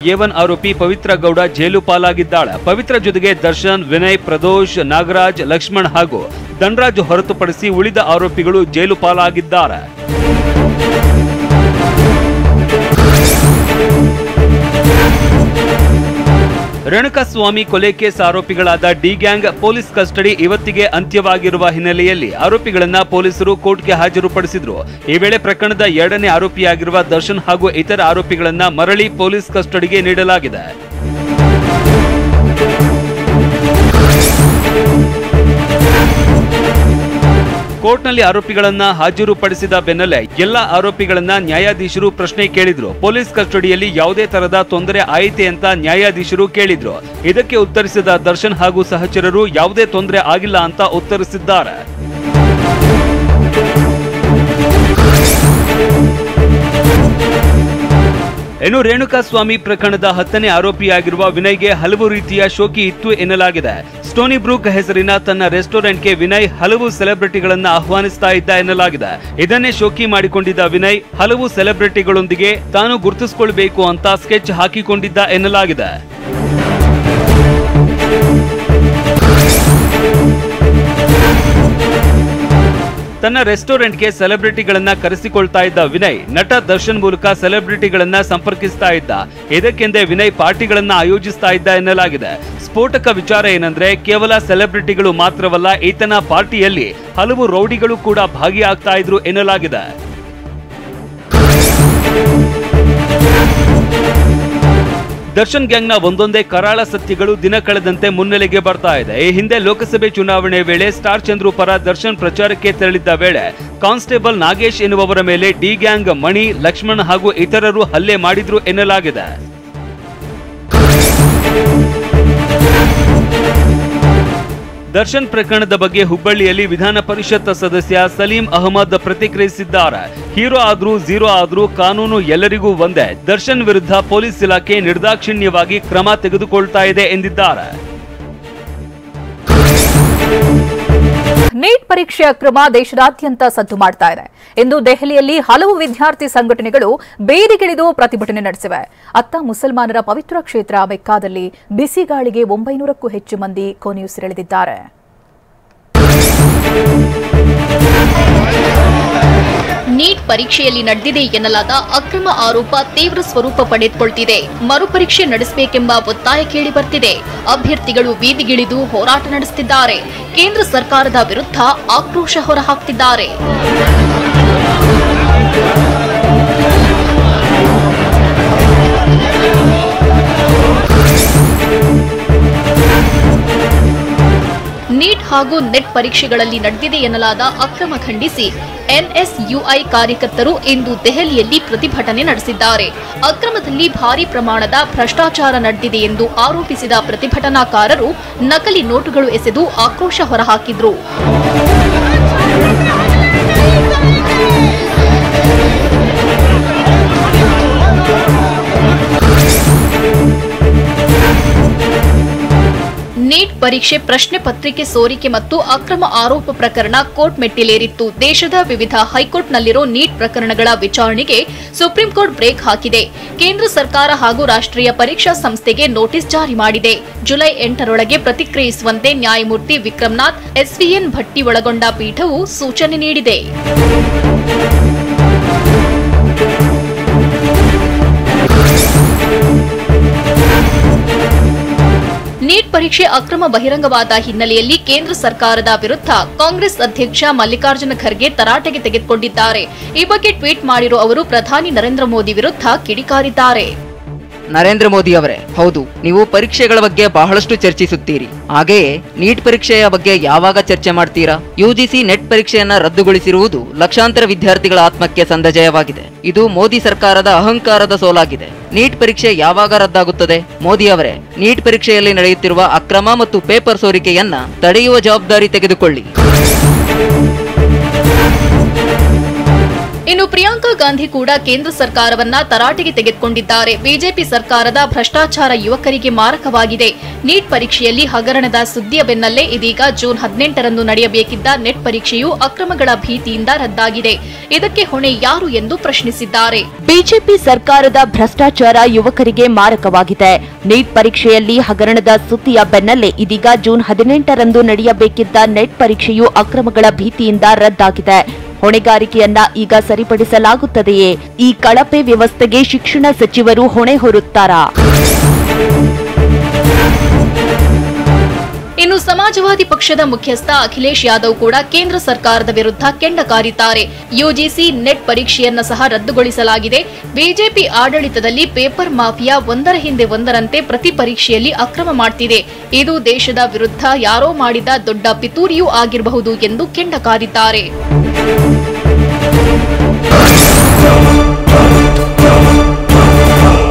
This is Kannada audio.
A1 ಆರೋಪಿ ಪವಿತ್ರ ಗೌಡ ಜೈಲು ಪಾಲಾಗಿದ್ದಾಳೆ. ಪವಿತ್ರ ಜೊತೆಗೆ ದರ್ಶನ್, ವಿನಯ್, ಪ್ರದೋಷ್, ನಾಗರಾಜ್, ಲಕ್ಷ್ಮಣ್ ಹಾಗೂ ಧನರಾಜ್ ಹೊರತುಪಡಿಸಿ ಉಳಿದ ಆರೋಪಿಗಳು ಜೈಲು ಪಾಲಾಗಿದ್ದಾರೆ. ರೇಣುಕಾಸ್ವಾಮಿ ಕೊಲೆ ಕೇಸ್ ಆರೋಪಿಗಳಾದ ಡಿ ಗ್ಯಾಂಗ್ ಪೊಲೀಸ್ ಕಸ್ಟಡಿ ಇವತ್ತಿಗೆ ಅಂತ್ಯವಾಗಿರುವ ಹಿನ್ನೆಲೆಯಲ್ಲಿ ಆರೋಪಿಗಳನ್ನ ಪೊಲೀಸರು ಕೋರ್ಟ್ಗೆ ಹಾಜರುಪಡಿಸಿದ್ರು. ಈ ವೇಳೆ ಪ್ರಕರಣದ 2ನೇ ಆರೋಪಿಯಾಗಿರುವ ದರ್ಶನ್ ಹಾಗೂ ಇತರ ಆರೋಪಿಗಳನ್ನ ಮರಳಿ ಪೊಲೀಸ್ ಕಸ್ಟಡಿಗೆ ನೀಡಲಾಗಿದೆ. ಕೋರ್ಟ್ನಲ್ಲಿ ಆರೋಪಿಗಳನ್ನ ಹಾಜರುಪಡಿಸಿದ ಬೆನ್ನಲ್ಲೇ ಎಲ್ಲ ಆರೋಪಿಗಳನ್ನ ನ್ಯಾಯಾಧೀಶರು ಪ್ರಶ್ನೆ ಕೇಳಿದ್ರು. ಪೊಲೀಸ್ ಕಸ್ಟಡಿಯಲ್ಲಿ ಯಾವುದೇ ತರಹದ ತೊಂದರೆ ಆಯಿತೆ ಅಂತ ನ್ಯಾಯಾಧೀಶರು ಕೇಳಿದ್ರು. ಇದಕ್ಕೆ ಉತ್ತರಿಸಿದ ದರ್ಶನ್ ಹಾಗೂ ಸಹಚರರು ಯಾವುದೇ ತೊಂದರೆ ಆಗಿಲ್ಲ ಅಂತ ಉತ್ತರಿಸಿದ್ದಾರೆ. ಇನ್ನು ರೇಣುಕಾಸ್ವಾಮಿ ಪ್ರಕರಣದ 10ನೇ ಆರೋಪಿಯಾಗಿರುವ ವಿನಯ್ಗೆ ಹಲವು ರೀತಿಯ ಶೋಕಿ ಇತ್ತು ಎನ್ನಲಾಗಿದೆ. ಸ್ಟೋನಿ ಬ್ರೂಕ್ ಹೆಸರಿನ ತನ್ನ ರೆಸ್ಟೋರೆಂಟ್ಗೆ ವಿನಯ್ ಹಲವು ಸೆಲೆಬ್ರಿಟಿಗಳನ್ನ ಆಹ್ವಾನಿಸ್ತಾ ಇದ್ದ ಎನ್ನಲಾಗಿದೆ. ಇದನ್ನೇ ಶೋಕಿ ಮಾಡಿಕೊಂಡಿದ್ದ ವಿನಯ್ ಹಲವು ಸೆಲೆಬ್ರಿಟಿಗಳೊಂದಿಗೆ ತಾನು ಗುರುತಿಸಿಕೊಳ್ಳಬೇಕು ಅಂತ ಸ್ಕೆಚ್ ಹಾಕಿಕೊಂಡಿದ್ದ ಎನ್ನಲಾಗಿದೆ. ತನ್ನ ರೆಸ್ಟೋರೆಂಟ್ಗೆ ಸೆಲೆಬ್ರಿಟಿಗಳನ್ನ ಕರೆಸಿಕೊಳ್ತಾ ಇದ್ದ ವಿನಯ್ ನಟ ದರ್ಶನ್ ಮೂಲಕ ಸೆಲೆಬ್ರಿಟಿಗಳನ್ನ ಸಂಪರ್ಕಿಸ್ತಾ ಇದ್ದ. ಇದಕ್ಕೆಂದೇ ವಿನಯ್ ಪಾರ್ಟಿಗಳನ್ನ ಆಯೋಜಿಸ್ತಾ ಇದ್ದ ಎನ್ನಲಾಗಿದೆ. ಸ್ಫೋಟಕ ವಿಚಾರ ಏನಂದ್ರೆ ಕೇವಲ ಸೆಲೆಬ್ರಿಟಿಗಳು ಮಾತ್ರವಲ್ಲ, ಈತನ ಪಾರ್ಟಿಯಲ್ಲಿ ಹಲವು ರೌಡಿಗಳು ಕೂಡ ಭಾಗಿಯಾಗ್ತಾ ಇದ್ರು ಎನ್ನಲಾಗಿದೆ. ದರ್ಶನ್ ಗ್ಯಾಂಗ್ನ ಒಂದೊಂದೇ ಕರಾಳ ಸತ್ಯಗಳು ದಿನ ಕಳೆದಂತೆ ಮುನ್ನೆಲೆಗೆ ಬರ್ತಾ ಇದೆ. ಈ ಹಿಂದೆ ಲೋಕಸಭೆ ಚುನಾವಣೆ ವೇಳೆ ಸ್ಟಾರ್ ಚಂದ್ರು ಪರ ದರ್ಶನ್ ಪ್ರಚಾರಕ್ಕೆ ತೆರಳಿದ್ದ ವೇಳೆ ಕಾನ್ಸ್ಟೇಬಲ್ ನಾಗೇಶ್ ಎನ್ನುವವರ ಮೇಲೆ ಡಿ ಗ್ಯಾಂಗ್ ಮಣಿ, ಲಕ್ಷ್ಮಣ್ ಹಾಗೂ ಇತರರು ಹಲ್ಲೆ ಮಾಡಿದ್ರು ಎನ್ನಲಾಗಿದೆ. ದರ್ಶನ್ ಪ್ರಕರಣದ ಬಗ್ಗೆ ಹುಬ್ಬಳ್ಳಿಯಲ್ಲಿ ವಿಧಾನ ಪರಿಷತ್ ಸದಸ್ಯ ಸಲೀಂ ಅಹಮದ್ ಪ್ರತಿಕ್ರಿಯಿಸಿದ್ದಾರೆ. ಹೀರೋ ಆದ್ರೂ ಝೀರೋ ಆದ್ರೂ ಕಾನೂನು ಎಲ್ಲರಿಗೂ ಒಂದೇ. ದರ್ಶನ್ ವಿರುದ್ಧ ಪೊಲೀಸ್ ಇಲಾಖೆ ನಿರ್ದಾಕ್ಷಿಣ್ಯವಾಗಿ ಕ್ರಮ ತೆಗೆದುಕೊಳ್ತಾ ಇದೆ ಎಂದಿದ್ದಾರೆ. ನೀಟ್ ಪರೀಕ್ಷೆಯ ಕ್ರಮ ದೇಶದಾದ್ಯಂತ ಸದ್ದು ಮಾಡ್ತಾ ಇದೆ. ಇಂದು ದೆಹಲಿಯಲ್ಲಿ ಹಲವು ವಿದ್ಯಾರ್ಥಿ ಸಂಘಟನೆಗಳು ಬೀದಿಗಿಳಿದು ಪ್ರತಿಭಟನೆ ನಡೆಸಿವೆ. ಅತ್ತ ಮುಸಲ್ಮಾನರ ಪವಿತ್ರ ಕ್ಷೇತ್ರ ಮೆಕ್ಕಾದಲ್ಲಿ ಬಿಸಿಗಾಳಿಗೆ 900ಕ್ಕೂ ಹೆಚ್ಚು ಮಂದಿ ಕೊನೆಯುಸಿರೆಳೆದಿದ್ದಾರೆ. ನೀಟ್ ಪರೀಕ್ಷೆಯಲ್ಲಿ ನಡೆದಿದೆ ಎನ್ನಲಾದ ಅಕ್ರಮ ಆರೋಪ ತೀವ್ರ ಸ್ವರೂಪ ಪಡೆದುಕೊಳ್ಳುತ್ತಿದೆ. ಮರುಪರೀಕ್ಷೆ ನಡೆಸಬೇಕೆಂಬ ಒತ್ತಾಯ ಕೇಳಿ ಬರ್ತಿದೆ. ಅಭ್ಯರ್ಥಿಗಳು ಬೀದಿಗಿಳಿದು ಹೋರಾಟ ನಡೆಸುತ್ತಿದ್ದಾರೆ. ಕೇಂದ್ರ ಸರ್ಕಾರದ ವಿರುದ್ಧ ಆಕ್ರೋಶ ಹೊರಹಾಕ್ತಿದ್ದಾರೆ. ನೀಟ್ ಹಾಗೂ ನೆಟ್ ಪರೀಕ್ಷೆಗಳಲ್ಲಿ ನಡೆದಿದೆ ಎನ್ನಲಾದ ಅಕ್ರಮ ಖಂಡಿಸಿ ಎನ್ಎಸ್ಯುಐ ಕಾರ್ಯಕರ್ತರು ಇಂದು ದೆಹಲಿಯಲ್ಲಿ ಪ್ರತಿಭಟನೆ ನಡೆಸಿದ್ದಾರೆ. ಅಕ್ರಮದಲ್ಲಿ ಭಾರೀ ಪ್ರಮಾಣದ ಭ್ರಷ್ಟಾಚಾರ ನಡೆದಿದೆ ಎಂದು ಆರೋಪಿಸಿದ ಪ್ರತಿಭಟನಾಕಾರರು ನಕಲಿ ನೋಟುಗಳು ಎಸೆದು ಆಕ್ರೋಶ ಹೊರಹಾಕಿದ್ರು. ನೀಟ್ ಪರೀಕ್ಷೆ ಪ್ರಶ್ನೆ ಪತ್ರಿಕೆ ಸೋರಿಕೆ ಮತ್ತು ಅಕ್ರಮ ಆರೋಪ ಪ್ರಕರಣ ಕೋರ್ಟ್ ಮೆಟ್ಟಿಲೇರಿತ್ತು. ದೇಶದ ವಿವಿಧ ಹೈಕೋರ್ಟ್ನಲ್ಲಿರೋ ನೀಟ್ ಪ್ರಕರಣಗಳ ವಿಚಾರಣೆಗೆ ಸುಪ್ರೀಂ ಕೋರ್ಟ್ ಬ್ರೇಕ್ ಹಾಕಿದೆ. ಕೇಂದ್ರ ಸರ್ಕಾರ ಹಾಗೂ ರಾಷ್ಟ್ರೀಯ ಪರೀಕ್ಷಾ ಸಂಸ್ಥೆಗೆ ನೋಟಿಸ್ ಜಾರಿ ಮಾಡಿದೆ. ಜುಲೈ 8ರೊಳಗೆ ಪ್ರತಿಕ್ರಿಯಿಸುವಂತೆ ನ್ಯಾಯಮೂರ್ತಿ ವಿಕ್ರಮ್ನಾಥ್ ಎಸ್ವಿಎನ್ ಭಟ್ಟಿ ಒಳಗೊಂಡ ಪೀಠವು ಸೂಚನೆ ನೀಡಿದೆ. ನೀಟ್ ಪರೀಕ್ಷೆ ಅಕ್ರಮ ಬಹಿರಂಗವಾದ ಹಿನ್ನೆಲೆಯಲ್ಲಿ ಕೇಂದ್ರ ಸರ್ಕಾರದ ವಿರುದ್ಧ ಕಾಂಗ್ರೆಸ್ ಅಧ್ಯಕ್ಷ ಮಲ್ಲಿಕಾರ್ಜುನ ಖರ್ಗೆ ತರಾಟೆಗೆ ತೆಗೆದುಕೊಂಡಿದ್ದಾರೆ. ಈ ಬಗ್ಗೆ ಟ್ವೀಟ್ ಮಾಡಿರುವ ಅವರು ಪ್ರಧಾನಿ ನರೇಂದ್ರ ಮೋದಿ ವಿರುದ್ಧ ಕಿಡಿಕಾರಿದ್ದಾರೆ. ನರೇಂದ್ರ ಮೋದಿ ಅವರೇ, ಹೌದು, ನೀವು ಪರೀಕ್ಷೆಗಳ ಬಗ್ಗೆ ಬಹಳಷ್ಟು ಚರ್ಚಿಸುತ್ತೀರಿ. ಹಾಗೆಯೇ ನೀಟ್ ಪರೀಕ್ಷೆಯ ಬಗ್ಗೆ ಯಾವಾಗ ಚರ್ಚೆ ಮಾಡ್ತೀರಾ? ಯುಜಿಸಿ ನೆಟ್ ಪರೀಕ್ಷೆಯನ್ನ ರದ್ದುಗೊಳಿಸಿರುವುದು ಲಕ್ಷಾಂತರ ವಿದ್ಯಾರ್ಥಿಗಳ ಆತ್ಮಕ್ಕೆ ಸಂದಜಯವಾಗಿದೆ. ಇದು ಮೋದಿ ಸರ್ಕಾರದ ಅಹಂಕಾರದ ಸೋಲಾಗಿದೆ. ನೀಟ್ ಪರೀಕ್ಷೆ ಯಾವಾಗ ರದ್ದಾಗುತ್ತದೆ? ಮೋದಿ ಅವರೇ, ನೀಟ್ ಪರೀಕ್ಷೆಯಲ್ಲಿ ನಡೆಯುತ್ತಿರುವ ಅಕ್ರಮ ಮತ್ತು ಪೇಪರ್ ಸೋರಿಕೆಯನ್ನ ತಡೆಯುವ ಜವಾಬ್ದಾರಿ ತೆಗೆದುಕೊಳ್ಳಿ. ಇನ್ನು ಪ್ರಿಯಾಂಕಾ ಗಾಂಧಿ ಕೂಡ ಕೇಂದ್ರ ಸರ್ಕಾರವನ್ನ ತರಾಟೆಗೆ ತೆಗೆದುಕೊಂಡಿದ್ದಾರೆ. ಬಿಜೆಪಿ ಸರ್ಕಾರದ ಭ್ರಷ್ಟಾಚಾರ ಯುವಕರಿಗೆ ಮಾರಕವಾಗಿದೆ. ನೀಟ್ ಪರೀಕ್ಷೆಯಲ್ಲಿ ಹಗರಣದ ಸುದ್ದಿಯ ಬೆನ್ನಲ್ಲೇ ಇದೀಗ ಜೂನ್ 18ರಂದು ನಡೆಯಬೇಕಿದ್ದ ನೆಟ್ ಪರೀಕ್ಷೆಯು ಅಕ್ರಮಗಳ ಭೀತಿಯಿಂದ ರದ್ದಾಗಿದೆ. ಇದಕ್ಕೆ ಹೊಣೆ ಯಾರು ಎಂದು ಪ್ರಶ್ನಿಸಿದ್ದಾರೆ. ಬಿಜೆಪಿ ಸರ್ಕಾರದ ಭ್ರಷ್ಟಾಚಾರ ಯುವಕರಿಗೆ ಮಾರಕವಾಗಿದೆ. ನೀಟ್ ಪರೀಕ್ಷೆಯಲ್ಲಿ ಹಗರಣದ ಸುದ್ದಿಯ ಬೆನ್ನಲ್ಲೇ ಇದೀಗ ಜೂನ್ 18ರಂದು ನಡೆಯಬೇಕಿದ್ದ ನೆಟ್ ಪರೀಕ್ಷೆಯು ಅಕ್ರಮಗಳ ಭೀತಿಯಿಂದ ರದ್ದಾಗಿದೆ. ಹೊಣೆಗಾರಿಕೆಯನ್ನ ಈಗ ಸರಿಪಡಿಸಲಾಗುತ್ತದೆಯೇ? ಈ ಕಳಪೆ ವ್ಯವಸ್ಥೆಗೆ ಶಿಕ್ಷಣ ಸಚಿವರು ಹೊಣೆ ಹೊರುತ್ತಾರಾ? ಇನ್ನು ಸಮಾಜವಾದಿ ಪಕ್ಷದ ಮುಖ್ಯಸ್ಥ ಅಖಿಲೇಶ್ ಯಾದವ್ ಕೂಡ ಕೇಂದ್ರ ಸರ್ಕಾರದ ವಿರುದ್ಧ ಕೆಂಡ ಕಾರಿದ್ದಾರೆ. ಯುಜಿಸಿ ನೆಟ್ ಪರೀಕ್ಷೆಯನ್ನ ಸಹ ರದ್ದುಗೊಳಿಸಲಾಗಿದೆ. ಬಿಜೆಪಿ ಆಡಳಿತದಲ್ಲಿ ಪೇಪರ್ ಮಾಫಿಯಾ ಒಂದರ ಹಿಂದೆ ಒಂದರಂತೆ ಪ್ರತಿ ಪರೀಕ್ಷೆಯಲ್ಲಿ ಅಕ್ರಮ ಮಾಡ್ತಿದೆ. ಇದು ದೇಶದ ವಿರುದ್ಧ ಯಾರೋ ಮಾಡಿದ ದೊಡ್ಡ ಪಿತೂರಿಯೂ ಆಗಿರಬಹುದು ಎಂದು ಕೆಂಡ ಕಾರಿದ್ದಾರೆ.